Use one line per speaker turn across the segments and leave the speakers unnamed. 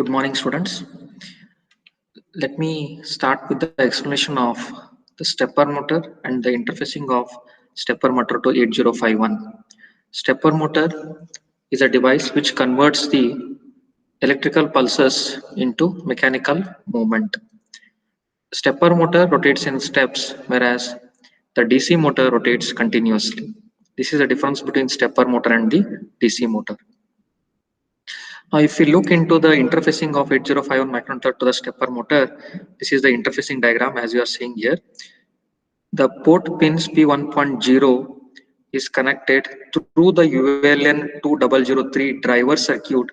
Good morning, students. Let me start with the explanation of the stepper motor and the interfacing of stepper motor to 8051. Stepper motor is a device which converts the electrical pulses into mechanical movement. Stepper motor rotates in steps, whereas the DC motor rotates continuously. This is the difference between stepper motor and the DC motor. If you look into the interfacing of 8051 microcontroller to the stepper motor, this is the interfacing diagram as you are seeing here. The port pins P1.0 is connected through the ULN2003 driver circuit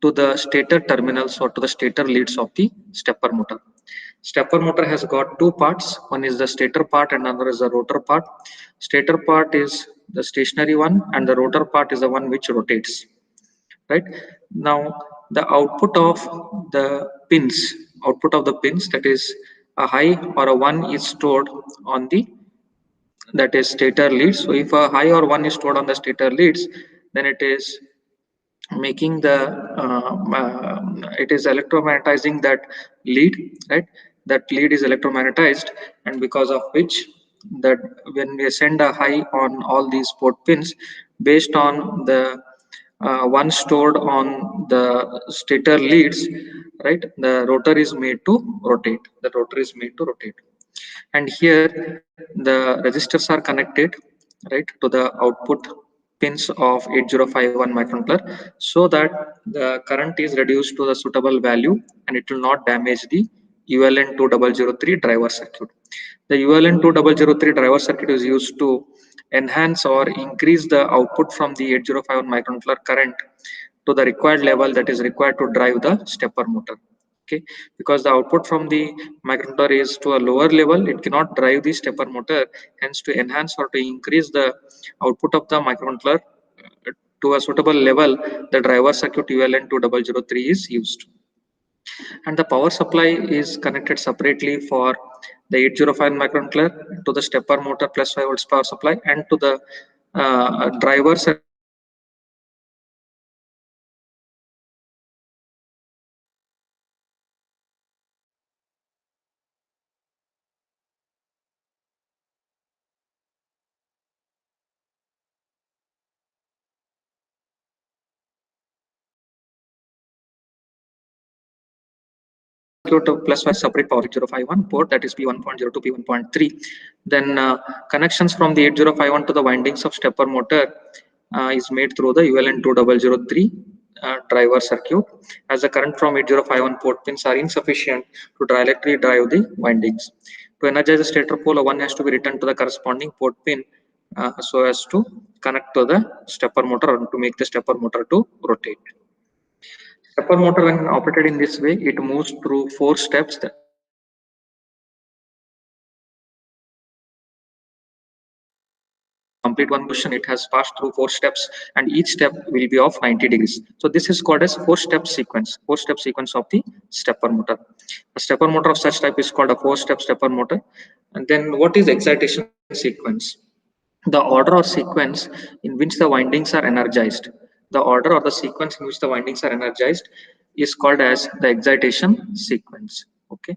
to the stator terminals or to the stator leads of the stepper motor. Stepper motor has got two parts. One is the stator part and another is the rotor part. Stator part is the stationary one and the rotor part is the one which rotates. Right now, the output of the pins, that is a high or a 1 is stored on the, that is stator leads. So if a high or 1 is stored on the stator leads, then it is making the it is electromagnetizing that lead, right? That lead is electromagnetized, and because of which that when we send a high on all these port pins, based on the one stored on the stator leads, right, the rotor is made to rotate. The rotor is made to rotate, and here the resistors are connected, right, to the output pins of 8051 microcontroller, so that the current is reduced to the suitable value and it will not damage the ULN2003 driver circuit. The ULN2003 driver circuit is used to enhance or increase the output from the 8051 microcontroller current to the required level that is required to drive the stepper motor. Okay, because the output from the microcontroller is to a lower level, it cannot drive the stepper motor. Hence, to enhance or to increase the output of the microcontroller to a suitable level, the driver circuit ULN2003 is used. And the power supply is connected separately for the 805 microcontroller to the stepper motor plus 5 volts power supply, and to the driver circuit plus 5 separate power 8051 port, that is P1.0 to P1.3. Then connections from the 8051 to the windings of stepper motor is made through the ULN2003 driver circuit, as the current from 8051 port pins are insufficient to directly drive the windings. To energize the stator pole, one has to be returned to the corresponding port pin so as to connect to the stepper motor or to make the stepper motor to rotate. Stepper motor, when operated in this way, it moves through 4 steps. Complete one motion, it has passed through 4 steps, and each step will be of 90 degrees. So this is called as 4-step sequence. 4-step sequence of the stepper motor. A stepper motor of such type is called a 4-step stepper motor. And then what is excitation sequence? The order or sequence in which the windings are energized. The order or the sequence in which the windings are energized is called as the excitation sequence. Okay.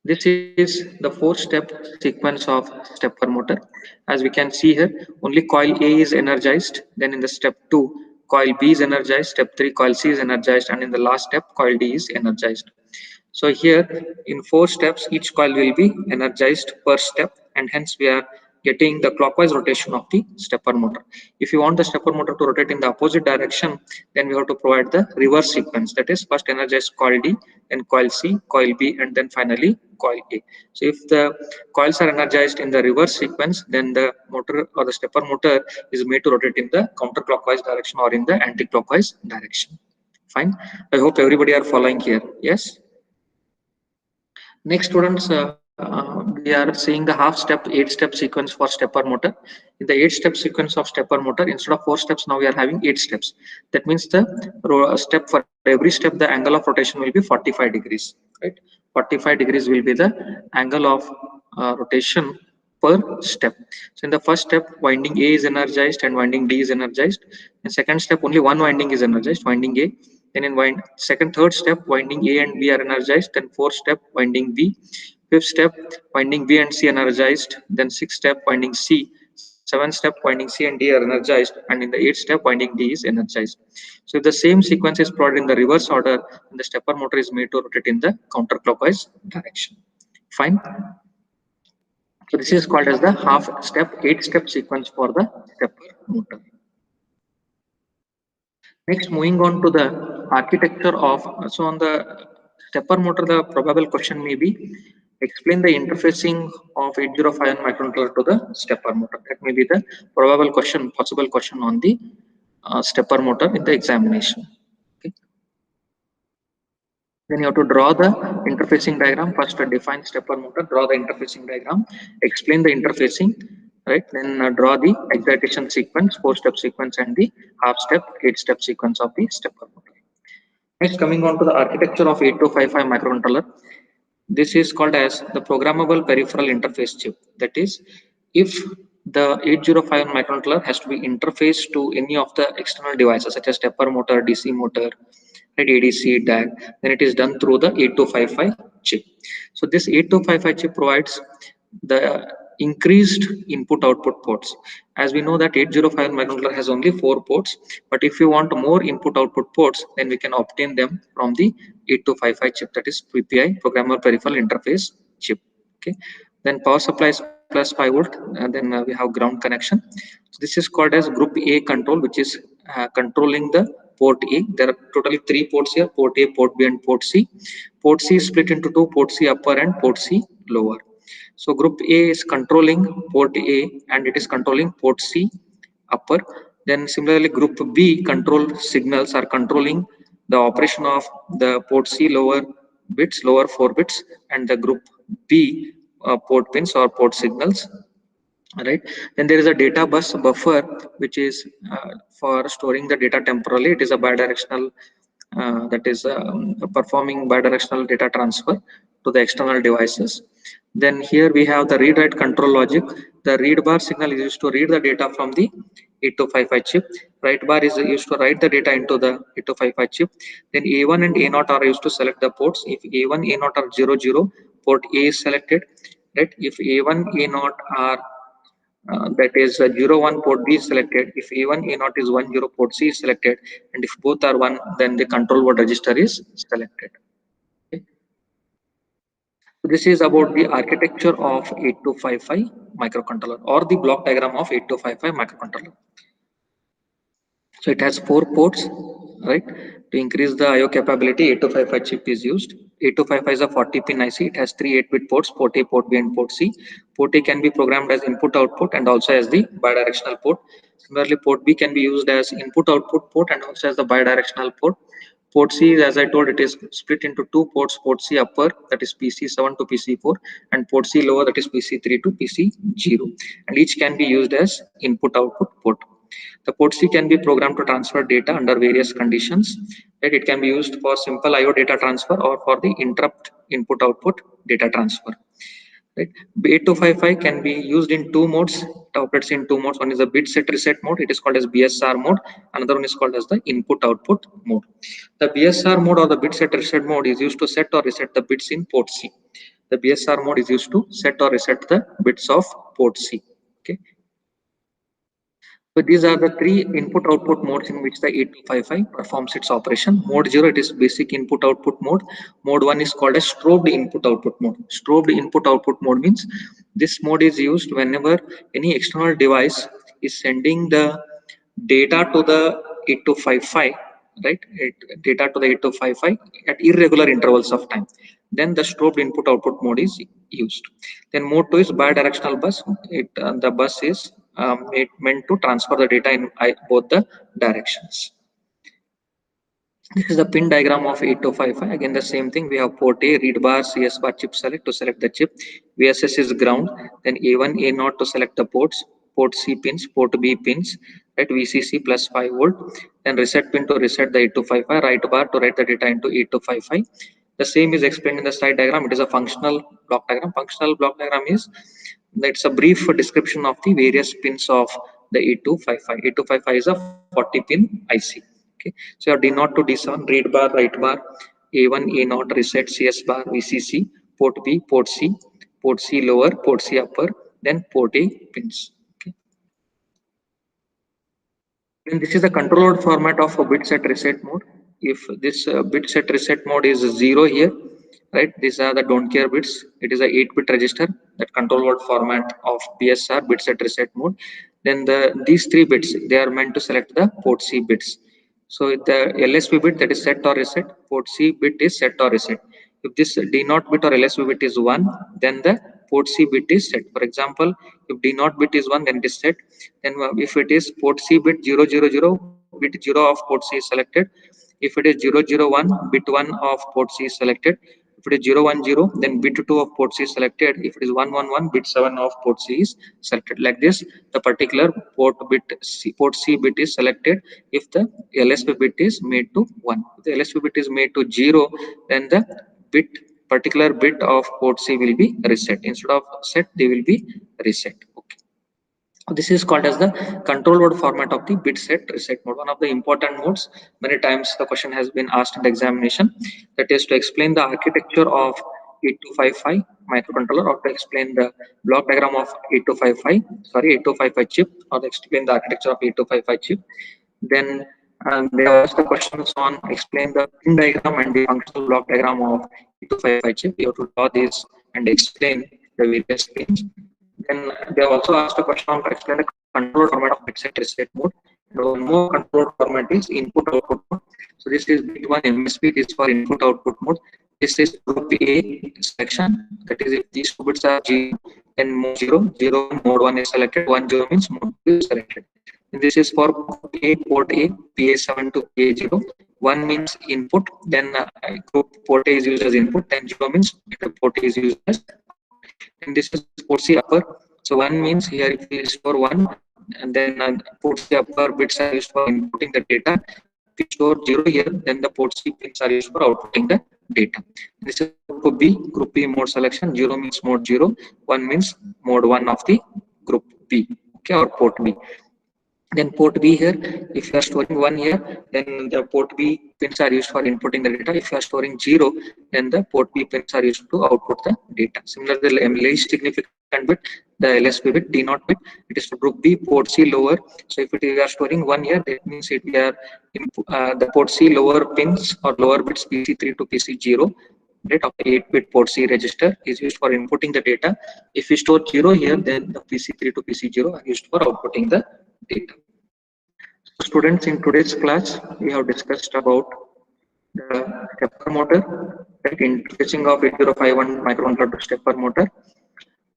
This is the 4-step sequence of stepper motor. As we can see here, only coil A is energized. Then in the step 2, coil B is energized. Step 3, coil C is energized. And in the last step, coil D is energized. So here in 4 steps, each coil will be energized per step, and hence we are getting the clockwise rotation of the stepper motor. If you want the stepper motor to rotate in the opposite direction, then we have to provide the reverse sequence. That is, first energize coil D, then coil C, coil B, and then finally coil A. So if the coils are energized in the reverse sequence, then the motor or the stepper motor is made to rotate in the counterclockwise direction or in the anti-clockwise direction. Fine. I hope everybody are following here. Yes. Next, students, we are seeing the half-step, 8-step sequence for stepper motor. In the 8-step sequence of stepper motor, instead of 4 steps, now we are having 8 steps. That means the step for every step, the angle of rotation will be 45 degrees. Right? 45 degrees will be the angle of rotation per step. So in the first step, winding A is energized and winding D is energized. In second step, only one winding is energized, winding A. Then in third step, winding A and B are energized. Then fourth step, winding B. Fifth step, winding B and C energized. Then sixth step, winding C. Seventh step, winding C and D are energized. And in the eighth step, winding D is energized. So if the same sequence is plotted in the reverse order, then the stepper motor is made to rotate in the counterclockwise direction. Fine. So this is called as the half step, 8-step sequence for the stepper motor. Next, moving on to the architecture of, so on the stepper motor, the probable question may be, explain the interfacing of 8051 microcontroller to the stepper motor. That may be the probable question, possible question on the stepper motor in the examination. Okay. Then you have to draw the interfacing diagram. First, define stepper motor, draw the interfacing diagram, explain the interfacing, right? Then draw the excitation sequence, 4-step sequence, and the half-step, 8-step sequence of the stepper motor. Next, coming on to the architecture of 8255 microcontroller. This is called as the programmable peripheral interface chip. That is, if the 8051 microcontroller has to be interfaced to any of the external devices such as stepper motor, DC motor, right, ADC, DAC, then it is done through the 8255 chip. So this 8255 chip provides the increased input output ports. As we know that 8051 microcontroller has only 4 ports, but if you want more input output ports, then we can obtain them from the 8255 chip, that is PPI, programmable peripheral interface chip. Okay, then power supply is plus 5 volt, and then we have ground connection. So this is called as group A control, which is controlling the port A. There are totally 3 ports here: port A, port B, and port C. Port C is split into 2: port C upper and port C lower. So group A is controlling port A and it is controlling port C upper. Then similarly group B control signals are controlling the operation of the port C lower bits, lower 4 bits, and the group B port pins or port signals, right? Then there is a data bus buffer, which is for storing the data temporally. It is a bidirectional, that is performing bidirectional data transfer to the external devices. Then here we have the read write control logic. The read bar signal is used to read the data from the 8255 chip. Write bar is used to write the data into the 8255 chip. Then A1 and A0 are used to select the ports. If A1, A0 are 00, port A is selected. Right? If A1, A0 are that is 01, port B is selected. If A1, A0 is 10, port C is selected. And if both are 1, then the control word register is selected. Okay. So this is about the architecture of 8255 microcontroller, or the block diagram of 8255 microcontroller. So it has 4 ports, right? To increase the I/O capability, 8255 chip is used. 8255 is a 40-pin IC. It has 3 8-bit ports: port A, port B, and port C. Port A can be programmed as input-output and also as the bidirectional port. Similarly, port B can be used as input-output port and also as the bidirectional port. Port C, as I told, it is split into 2 ports: port C upper, that is PC7 to PC4, and port C lower, that is PC3 to PC0. And each can be used as input-output port. The port C can be programmed to transfer data under various conditions. Right? It can be used for simple I/O data transfer or for the interrupt input-output data transfer. Right? 8255 can be used in 2 modes. It operates in 2 modes. One is the bit set reset mode. It is called as BSR mode. Another one is called as the input-output mode. The BSR mode or the bit set reset mode is used to set or reset the bits in port C. The BSR mode is used to set or reset the bits of port C. Okay. So these are the 3 input-output modes in which the 8255 performs its operation. Mode 0, it is basic input-output mode. Mode 1 is called as strobed input-output mode. Strobed input-output mode means this mode is used whenever any external device is sending the data to the 8255, right? Data to the 8255 at irregular intervals of time. Then the strobed input-output mode is used. Then mode 2 is bidirectional bus. The bus is meant to transfer the data in both the directions. This is the pin diagram of 8255. Again, the same thing. We have port A, read bar, CS bar, chip select to select the chip. VSS is ground. Then A1, A0 to select the ports. Port C pins, port B pins. Right, VCC plus 5 volt. Then reset pin to reset the 8255. Write bar to write the data into 8255. The same is explained in the slide diagram. It is a functional block diagram. Functional block diagram is, it's a brief description of the various pins of the 8255. 8255 is a 40-pin IC. Okay, so your D0 to D7, read bar, write bar, A1, A0, reset, CS bar, VCC, port B, port C lower, port C upper, then port A pins. Okay. Then this is the control load format of a bit set reset mode. If this bit set reset mode is 0 here, right? These are the don't care bits. It is a 8-bit register. That control load format of BSR bit set reset mode. Then these 3 bits, they are meant to select the port C bits. So the LSB bit, that is set or reset, port C bit is set or reset. If this D0 bit or LSB bit is 1, then the port C bit is set. For example, if D0 bit is 1, then it is set. Then if it is port C bit 000, bit 0 of port C is selected. If it is 001, bit 1 of port C is selected. If it is 010, then bit 2 of port C is selected. If it is 111, bit 7 of port C is selected. Like this, the particular port C bit is selected if the LSB bit is made to 1. If the LSB bit is made to 0, then the bit particular bit of port C will be reset. Instead of set, they will be reset. Okay. This is called as the control load format of the bit set reset mode. One of the important modes. Many times the question has been asked in the examination. That is to explain the architecture of 8255 microcontroller, or to explain the block diagram of 8255 chip, or to explain the architecture of 8255 chip. Then they ask the questions on explain the pin diagram and the functional block diagram of 8255 chip. You have to draw this and explain the various pins. Then they also asked a question on to explain the control format of bit set reset mode. And one more control format is input output mode. So this is bit 1 MSB, this is for input output mode. This is group A selection. That is, if these 2 bits are 0, then mode 0, mode 1 is selected, 10 means mode 2 is selected. And this is for group A, port A, PA7 to PA0. 1 means input, then group port A is used as input, then 0 means port A is used as, and this is port C upper. So 1 means here if we store 1, and then port C upper bits are used for inputting the data. If we store 0 here, then the port C pins are used for outputting the data. This is group B mode selection. 0 means mode 0, 1 means mode 1 of the group B, okay, or port B. Then port B here, if you are storing 1 here, then the port B pins are used for inputting the data. If you are storing 0, then the port B pins are used to output the data. Similarly, the least significant bit, the LSB bit, D0 bit, it is for group B, port C lower. So if we are storing 1 here, that means we are the port C lower pins or lower bits PC3 to PC0. Right, of the 8-bit port C register is used for inputting the data. If we store 0 here, then the PC3 to PC0 are used for outputting the data. So students, in today's class, we have discussed about the stepper motor, like interfacing of 8051 microcontroller to stepper motor,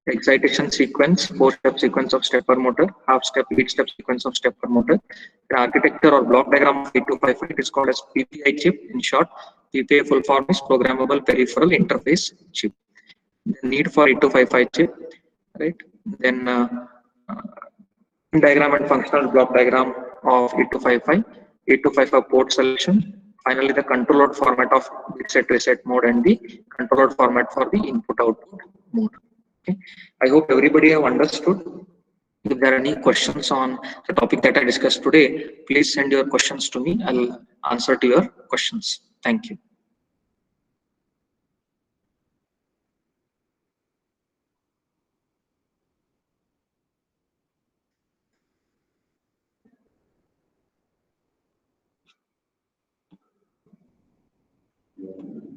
excitation sequence, 4-step sequence of stepper motor, half-step, 8-step sequence of stepper motor. The architecture or block diagram of 8255 is called as PPI chip. In short, PPI full form is Programmable Peripheral Interface Chip. The need for 8255 chip, right? Then diagram and functional block diagram of 8255, 8255 port selection. Finally, the control load format of bit set reset mode and the control load format for the input output mode. Okay. I hope everybody have understood. If there are any questions on the topic that I discussed today, please send your questions to me. I'll answer to your questions. Thank you.